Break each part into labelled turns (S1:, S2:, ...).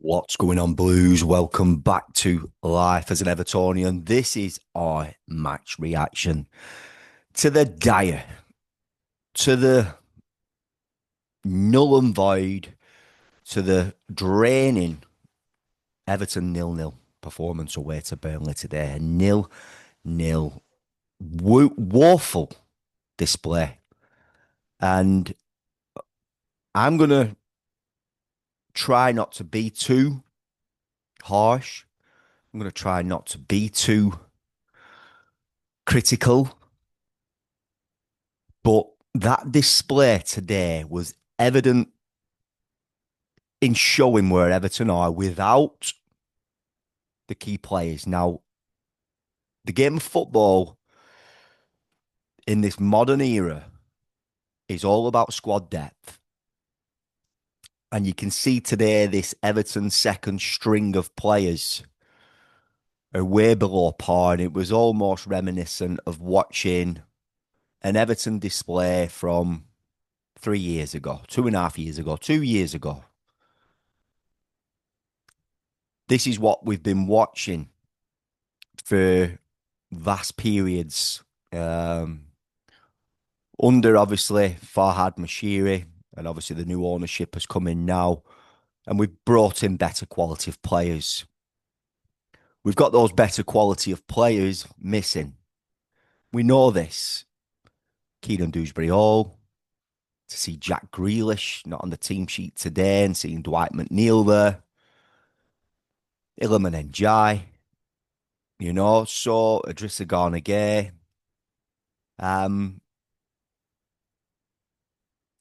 S1: What's going on, Blues? Welcome back to Life as an Evertonian. This is our match reaction to the dire, to the null and void, to the draining Everton 0-0 performance away to Burnley today. A 0-0 woeful display. And I'm going to try not to be too harsh. I'm going to try not to be too critical. But that display today was evident in showing where Everton are without the key players. Now, the game of football in this modern era is all about squad depth. And you can see today this Everton second string of players are way below par. And it was almost reminiscent of watching an Everton display from 3 years ago, 2.5 years ago, 2 years ago. This is what we've been watching for vast periods. Under obviously Farhad Mashiri, and obviously the new ownership has come in now, and we've brought in better quality of players. We've got those better quality of players missing. We know this. Keenan Dewsbury Hall, to see Jack Grealish not on the team sheet today, and seeing Dwight McNeil there, Iliman Ndiaye, so Idrissa Gana Gueye.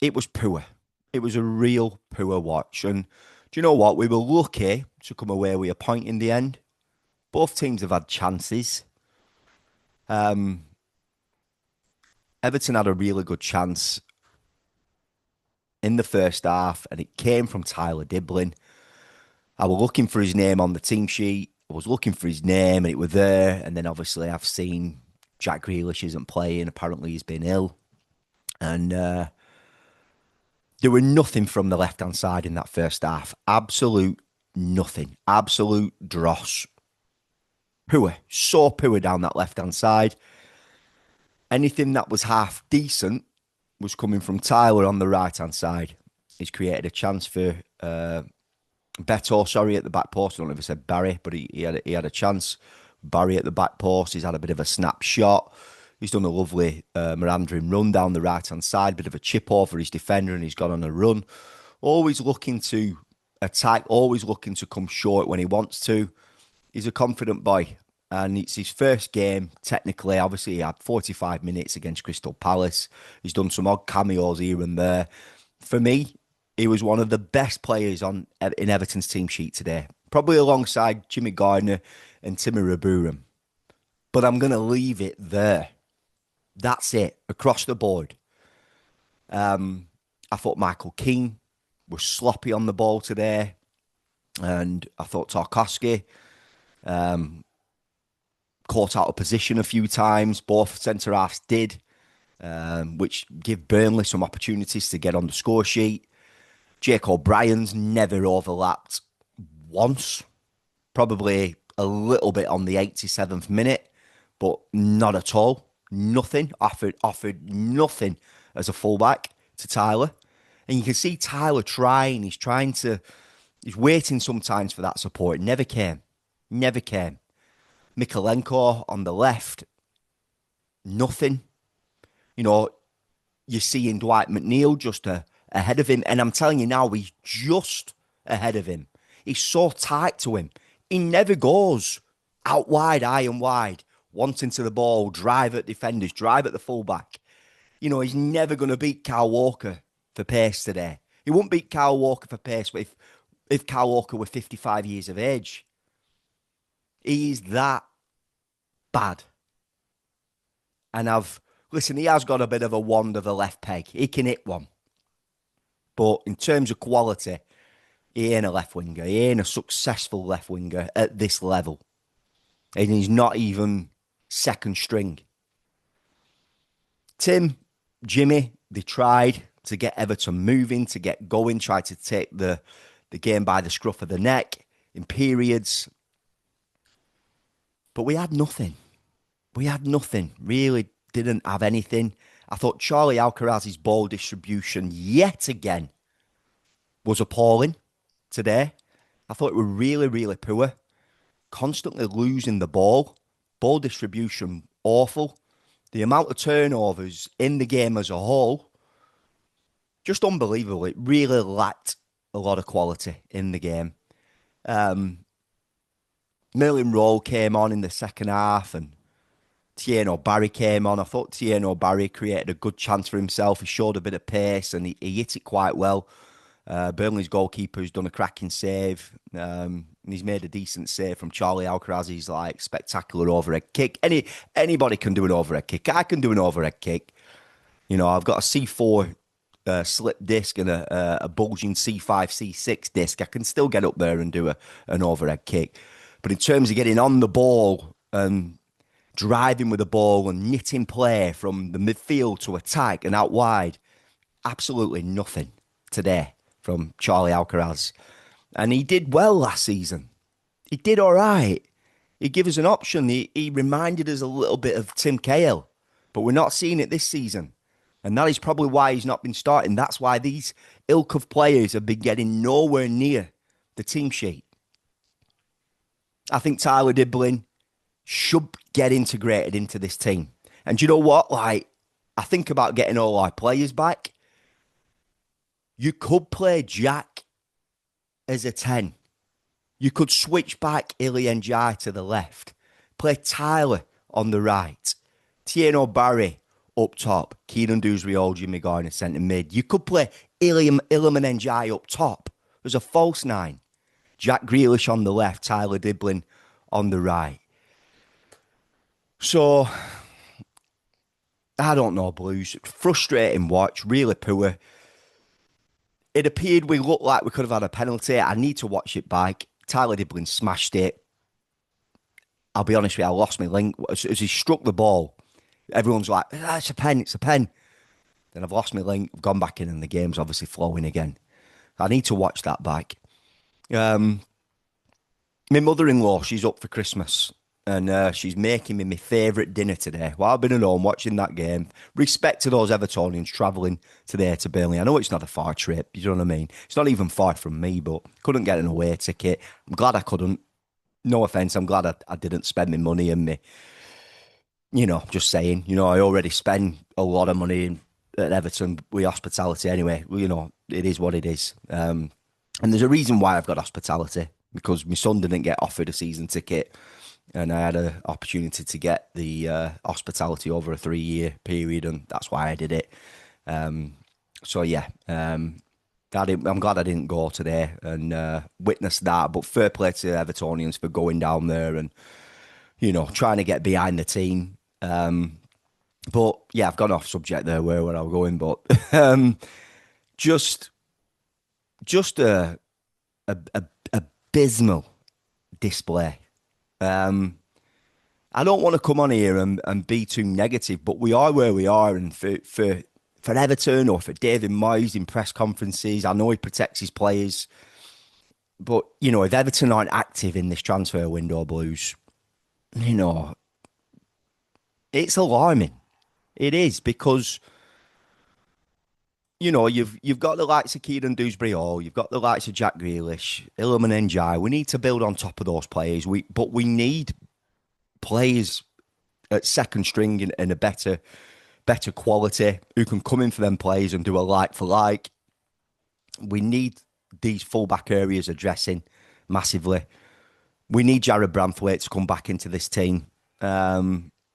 S1: It was poor. It was a real poor watch. And do you know what? We were lucky to come away with a point in the end. Both teams have had chances. Um, Everton had a really good chance in the first half, and it came from Tyler Diblin. I was looking for his name on the team sheet. I was looking for his name, and it was there. And then obviously I've seen Jack Grealish isn't playing. Apparently he's been ill. And there were nothing from the left-hand side in that first half. Absolute nothing. Absolute dross. Poor. So poor down that left-hand side. Anything that was half decent was coming from Tyler on the right-hand side. He's created a chance for Beto, at the back post. I don't know if I said Barry, but he had a chance. Barry at the back post. He's had a bit of a snapshot. He's done a lovely meandering run down the right-hand side, bit of a chip over his defender, and he's gone on a run. Always looking to attack, always looking to come short when he wants to. He's a confident boy, and it's his first game, technically. Obviously, he had 45 minutes against Crystal Palace. He's done some odd cameos here and there. For me, he was one of the best players in Everton's team sheet today, probably alongside Jimmy Gardner and Timo Raburam. But I'm going to leave it there. That's it, across the board. I thought Michael Keane was sloppy on the ball today. And I thought Tarkowski caught out of position a few times. Both centre-halves did, which give Burnley some opportunities to get on the score sheet. Jake O'Brien's never overlapped once. Probably a little bit on the 87th minute, but not at all. Nothing. Offered nothing as a fullback to Tyler. And you can see Tyler trying. He's waiting sometimes for that support. It never came. Never came. Mikalenko on the left, nothing. You're seeing Dwight McNeil just ahead of him. And I'm telling you now, he's just ahead of him. He's so tight to him. He never goes out wide, high and wide, wanting to the ball, drive at defenders, drive at the fullback. He's never going to beat Kyle Walker for pace today. He wouldn't beat Kyle Walker for pace if Kyle Walker were 55 years of age. He's that bad. And he has got a bit of a wand of the left peg. He can hit one. But in terms of quality, he ain't a left winger. He ain't a successful left winger at this level. And he's not even second string. Jimmy, they tried to get Everton moving, to get going, tried to take the the game by the scruff of the neck in periods. But we had nothing. We had nothing. Really didn't have anything. I thought Charlie Alcaraz's ball distribution yet again was appalling today. I thought it were really, really poor. Constantly losing the ball. Ball distribution awful. The amount of turnovers in the game as a whole, just unbelievable. It really lacked a lot of quality in the game. Merlin Roll came on in the second half and Tieno Barry came on. I thought Tieno Barry created a good chance for himself. He showed a bit of pace and he hit it quite well. Burnley's goalkeeper has done a cracking save. And he's made a decent save from Charlie Alcaraz. He's like spectacular overhead kick. Anybody can do an overhead kick. I can do an overhead kick. You know, I've got a C4 slip disc and a bulging C5, C6 disc. I can still get up there and do an overhead kick. But in terms of getting on the ball and driving with the ball and knitting play from the midfield to attack and out wide, absolutely nothing today from Charlie Alcaraz. And he did well last season. He did all right. He gave us an option. He reminded us a little bit of Tim Cahill, but we're not seeing it this season. And that is probably why he's not been starting. That's why these ilk of players have been getting nowhere near the team sheet. I think Tyler Diblin should get integrated into this team. And do you know what? Like, I think about getting all our players back. You could play Jack as a 10. You could switch back Ilian Jai to the left. Play Tyler on the right. Tieno Barry up top. Keenan Dewsbury, Jimmy Garner, centre mid. You could play Iliman Njai up top as a false 9. Jack Grealish on the left. Tyler Diblin on the right. So, I don't know, Blues. Frustrating watch. Really poor. It appeared we looked like we could have had a penalty. I need to watch it back. Tyler Diblin smashed it. I'll be honest with you, I lost my link. As he struck the ball, everyone's like, it's a pen, it's a pen. Then I've lost my link, I've gone back in and the game's obviously flowing again. I need to watch that back. My mother-in-law, she's up for Christmas. And she's making me my favourite dinner today. While I've been at home watching that game, respect to those Evertonians travelling today to Burnley. I know it's not a far trip, you know what I mean? It's not even far from me, but couldn't get an away ticket. I'm glad I couldn't. No offence, I'm glad I didn't spend my money and me. You know, just saying. You know, I already spend a lot of money at Everton with hospitality anyway. Well, you know, it is what it is. And there's a reason why I've got hospitality, because my son didn't get offered a season ticket. And I had an opportunity to get the hospitality over a 3-year period, and that's why I did it. So yeah, I'm glad I didn't go today and witness that. But fair play to Evertonians for going down there and, you know, trying to get behind the team. But yeah, I've gone off subject there where I was going, but just a abysmal display. I don't want to come on here and be too negative, but we are where we are. And for Everton or for David Moyes in press conferences, I know he protects his players. But, you know, if Everton aren't active in this transfer window, Blues, you know, it's alarming. It is, because, you know, you've got the likes of Kieran Dewsbury Hall, you've got the likes of Jack Grealish, Iliman Njai. We need to build on top of those players. But we need players at second string and a better quality who can come in for them players and do a like for like. We need these fullback areas addressing massively. We need Jared Branthwaite to come back into this team.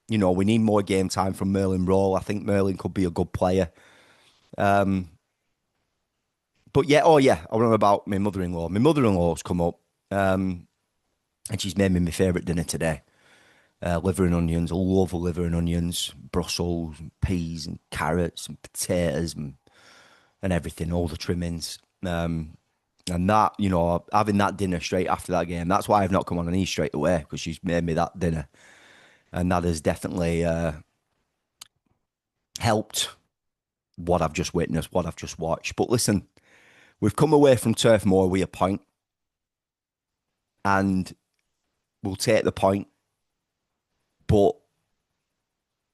S1: You know, we need more game time from Merlin Rowe. I think Merlin could be a good player. But yeah, I remember about my mother-in-law. My mother-in-law's come up, and she's made me my favourite dinner today. Liver and onions. I love liver and onions, Brussels, and peas and carrots and potatoes and everything, all the trimmings. And that, you know, having that dinner straight after that game, that's why I've not come on and eat straight away, because she's made me that dinner. And that has definitely helped what I've just witnessed, what I've just watched. But listen, We've come away from Turf Moor with a point, and we'll take the point. But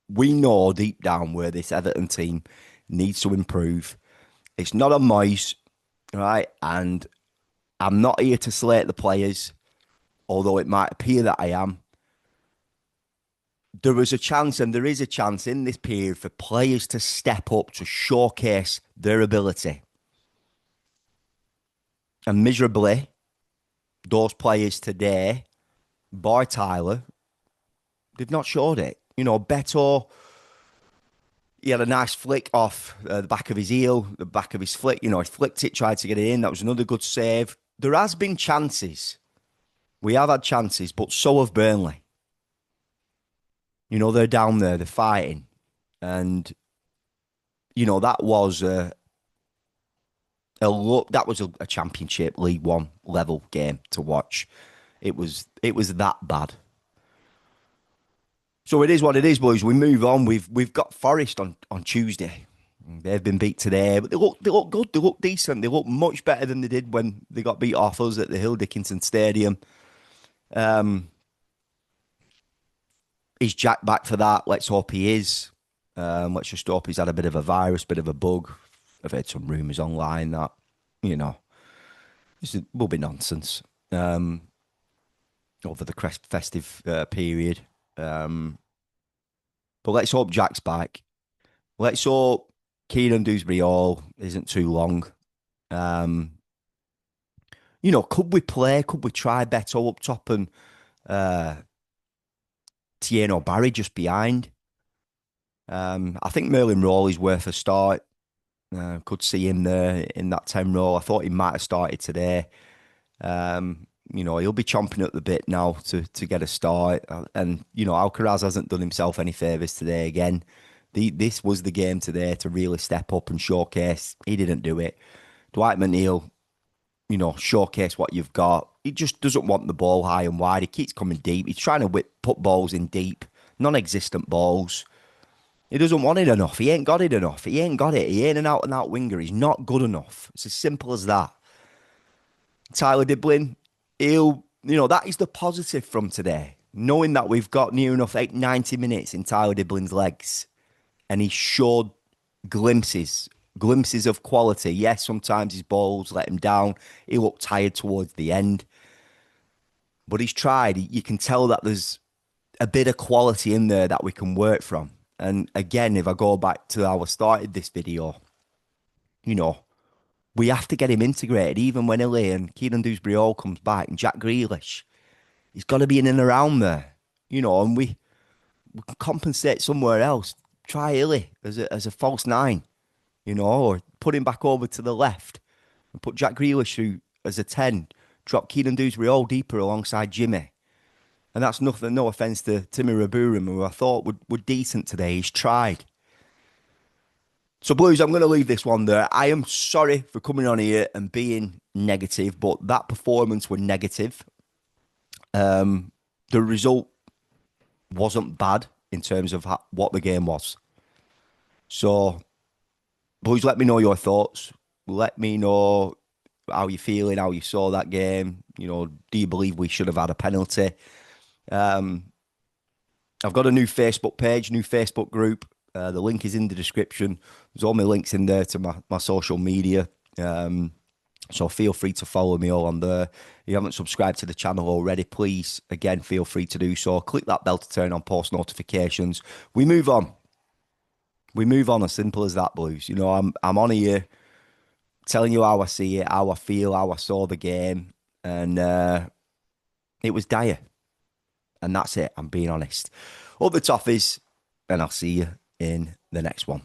S1: we know deep down where this Everton team needs to improve. It's not on Moyes, right? And I'm not here to slate the players, although it might appear that I am. There was a chance, and there is a chance in this period for players to step up to showcase their ability. And miserably, those players today, by Tyler, they've not showed it. You know, Beto, he had a nice flick off the back of his heel, the back of his flick. You know, he flicked it, tried to get it in. That was another good save. There has been chances. We have had chances, but so have Burnley. You know, they're down there, they're fighting. And, you know, that was a Championship League One level game to watch. It was that bad. So it is what it is, boys. We move on. We've got Forest on Tuesday. They've been beat today, but they look good. They look decent. They look much better than they did when they got beat off us at the Hill Dickinson Stadium. Is Jack back for that? Let's hope he is. Let's just hope he's had a bit of a virus, bit of a bug. I've heard some rumours online that, you know, will be nonsense over the festive period. But let's hope Jack's back. Let's hope Kieran Dewsbury Hall isn't too long. You know, could we play? Could we try Beto up top and Tieno Barry just behind? I think Merlin Rowley's worth a start. Could see him there in that 10 role. I thought he might have started today. You know, he'll be chomping at the bit now to get a start. And, you know, Alcaraz hasn't done himself any favours today again. This was the game today to really step up and showcase. He didn't do it. Dwight McNeil, you know, showcase what you've got. He just doesn't want the ball high and wide. He keeps coming deep. He's trying to put balls in deep, non-existent balls. He doesn't want it enough. He ain't got it enough. He ain't got it. He ain't an out-and-out winger. He's not good enough. It's as simple as that. Tyler Diblin, that is the positive from today. Knowing that we've got near enough 90 minutes in Tyler Diblin's legs, and he showed glimpses of quality. Yes, sometimes his balls let him down. He looked tired towards the end, but he's tried. You can tell that there's a bit of quality in there that we can work from. And again, if I go back to how I started this video, you know, we have to get him integrated, even when Illy and Kieran Dewsbury all comes back and Jack Grealish. He's got to be in and around there, you know, and we can compensate somewhere else. Try Illy as a false nine, you know, or put him back over to the left and put Jack Grealish through as a 10. Drop Kieran Dewsbury all deeper alongside Jimmy. And that's nothing, no offence to Timmy Raburum, who I thought were decent today. He's tried. So, Blues, I'm going to leave this one there. I am sorry for coming on here and being negative, but that performance was negative. The result wasn't bad in terms of what the game was. So, Blues, let me know your thoughts. Let me know how you're feeling, how you saw that game. You know, do you believe we should have had a penalty? I've got a new Facebook page, new Facebook group. The link is in the description. There's all my links in there to my social media. So feel free to follow me all on there. If you haven't subscribed to the channel already, please, again, feel free to do so. Click that bell to turn on post notifications. We move on. We move on, as simple as that, Blues. You know, I'm on here telling you how I see it, how I feel, how I saw the game. And it was dire. And that's it. I'm being honest. Up the toffees, and I'll see you in the next one.